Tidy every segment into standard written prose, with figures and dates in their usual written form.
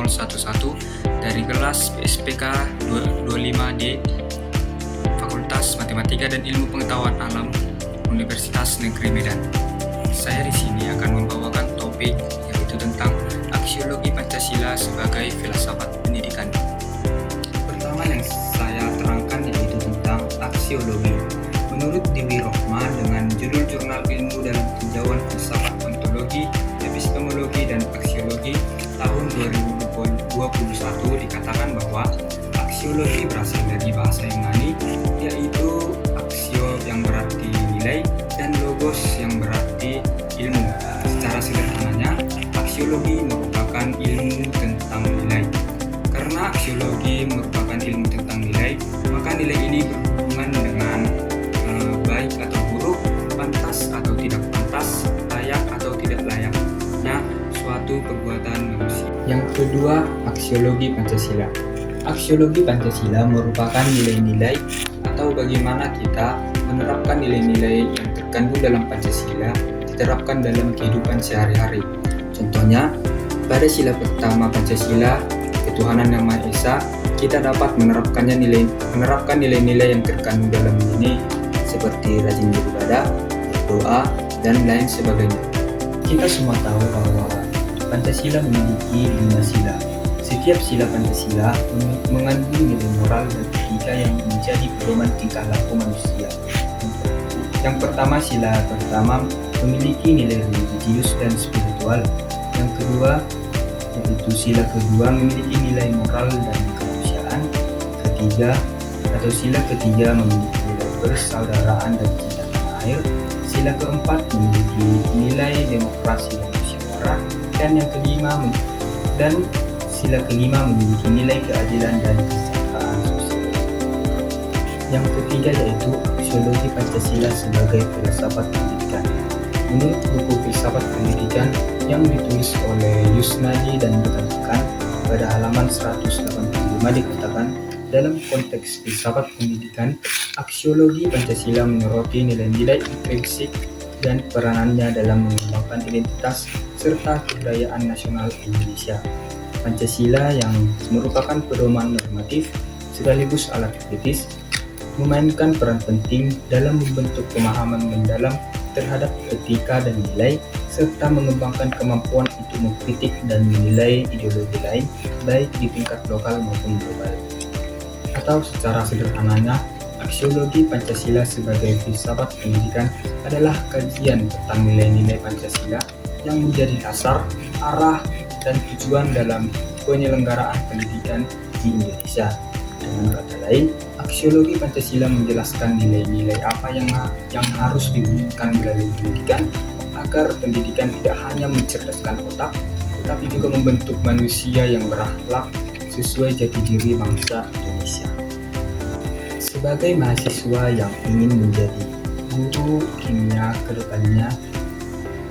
011 dari kelas PSPK 25D Fakultas Matematika dan Ilmu Pengetahuan Alam Universitas Negeri Medan. Saya di sini akan membawakan topik yaitu tentang aksiologi Pancasila sebagai filsafat pendidikan. Pertama yang saya terangkan yaitu tentang aksiologi. Menurut Dewi Rohma dengan judul Jurnal Ilmu dalam Tinjauan Filsafat Ontologi, Epistemologi, dan Aksiologi tahun 2021 dikatakan bahwa aksiologi berasal dari bahasa Yunani, yaitu aksio yang berarti nilai dan logos yang berarti ilmu. Secara sederhananya, aksiologi merupakan ilmu tentang nilai. Karena aksiologi merupakan ilmu tentang nilai, maka nilai ini berhubungan dengan baik atau buruk, pantas atau tidak pantas, layak atau tidak layaknya suatu perbuatan manusia. Yang kedua, aksiologi Pancasila. Aksiologi Pancasila merupakan nilai-nilai atau bagaimana kita menerapkan nilai-nilai yang terkandung dalam Pancasila diterapkan dalam kehidupan sehari-hari. Contohnya, pada sila pertama Pancasila, ketuhanan Yang Maha Esa, kita dapat menerapkan nilai-nilai yang terkandung dalam ini seperti rajin beribadah, berdoa, dan lain sebagainya. Kita semua tahu bahwa Pancasila memiliki 5 sila. Setiap sila Pancasila mengandung nilai moral dan etika yang menjadi pedoman tingkah laku manusia. Yang pertama, sila pertama memiliki nilai religius dan spiritual. Yang kedua, yaitu sila kedua memiliki nilai moral dan kemanusiaan. Sila ketiga memiliki nilai persaudaraan dan cinta tanah air. Sila keempat memiliki nilai demokrasi dan musyawarah. Sila kelima memiliki nilai keadilan dan kesejahteraan sosial. Yang ketiga yaitu aksiologi Pancasila sebagai filsafat pendidikan. Menurut buku Filsafat Pendidikan yang ditulis oleh Yusnadi dan rekan-rekan pada halaman 185 dikatakan, dalam konteks filsafat pendidikan, aksiologi Pancasila menyoroti nilai-nilai intrinsik dan peranannya dalam mengembangkan identitas serta kebudayaan nasional Indonesia. Pancasila yang merupakan pedoman normatif sekaligus alat kritis memainkan peran penting dalam membentuk pemahaman mendalam terhadap etika dan nilai, serta mengembangkan kemampuan untuk mengkritik dan menilai ideologi lain, baik di tingkat lokal maupun global. Atau secara sederhananya, aksiologi Pancasila sebagai filsafat pendidikan adalah kajian tentang nilai-nilai Pancasila yang menjadi dasar, arah, dan tujuan dalam penyelenggaraan pendidikan di Indonesia. Dengan kata lain, aksiologi Pancasila menjelaskan nilai-nilai apa yang harus diwujudkan melalui pendidikan agar pendidikan tidak hanya mencerdaskan otak, tetapi juga membentuk manusia yang berakhlak sesuai jati diri bangsa Indonesia. Sebagai mahasiswa yang ingin menjadi guru kimia ke depannya,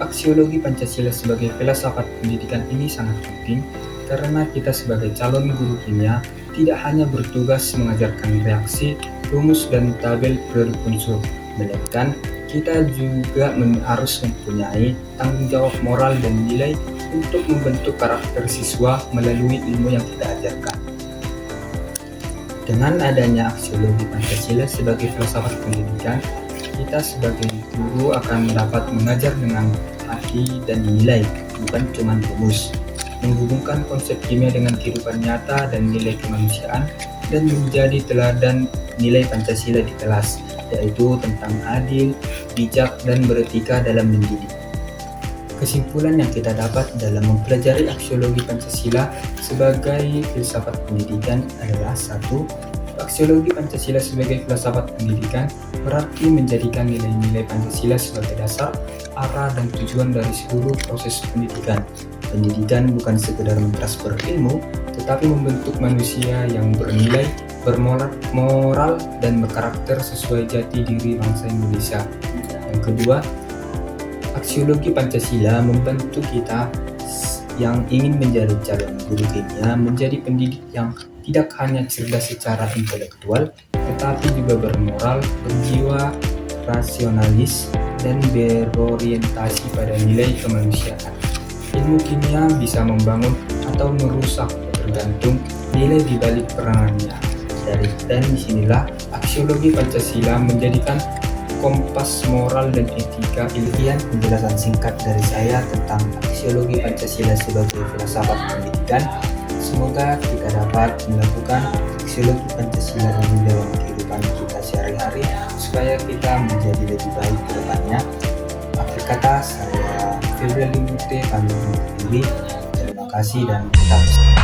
aksiologi Pancasila sebagai filsafat pendidikan ini sangat penting karena kita sebagai calon guru kimia tidak hanya bertugas mengajarkan reaksi, rumus, dan tabel produk unsur, melainkan kita juga harus mempunyai tanggung jawab moral dan nilai untuk membentuk karakter siswa melalui ilmu yang kita ajarkan. Dengan adanya aksiologi Pancasila sebagai filsafat pendidikan, kita sebagai guru akan dapat mengajar dengan hati dan nilai, bukan cuma rumus, menghubungkan konsep kimia dengan kehidupan nyata dan nilai kemanusiaan, dan menjadi teladan nilai Pancasila di kelas, yaitu tentang adil, bijak, dan beretika dalam mendidik. Kesimpulan yang kita dapat dalam mempelajari aksiologi Pancasila sebagai filsafat pendidikan adalah 1. Aksiologi Pancasila sebagai filsafat pendidikan berarti menjadikan nilai-nilai Pancasila sebagai dasar, arah, dan tujuan dari seluruh proses pendidikan. Pendidikan bukan sekedar mentransfer ilmu, tetapi membentuk manusia yang bernilai, bermoral, dan berkarakter sesuai jati diri bangsa Indonesia. Yang kedua, aksiologi Pancasila membantu kita yang ingin menjadi calon guru kimia menjadi pendidik yang tidak hanya cerdas secara intelektual, tetapi juga bermoral, berjiwa rasionalis, dan berorientasi pada nilai kemanusiaan. Ilmu kimia bisa membangun atau merusak tergantung nilai di balik perangannya. Dan disinilah aksiologi Pancasila menjadikan kompas moral dan etika. Demikian penjelasan singkat dari saya tentang aksiologi Pancasila sebagai filsafat pendidikan. Semoga kita dapat melakukan aksiologi Pancasila ini dalam kehidupan kita sehari-hari supaya kita menjadi lebih baik ke depannya. Akhir kata, saya Febri Limute pamit undur diri. Terima kasih dan tetap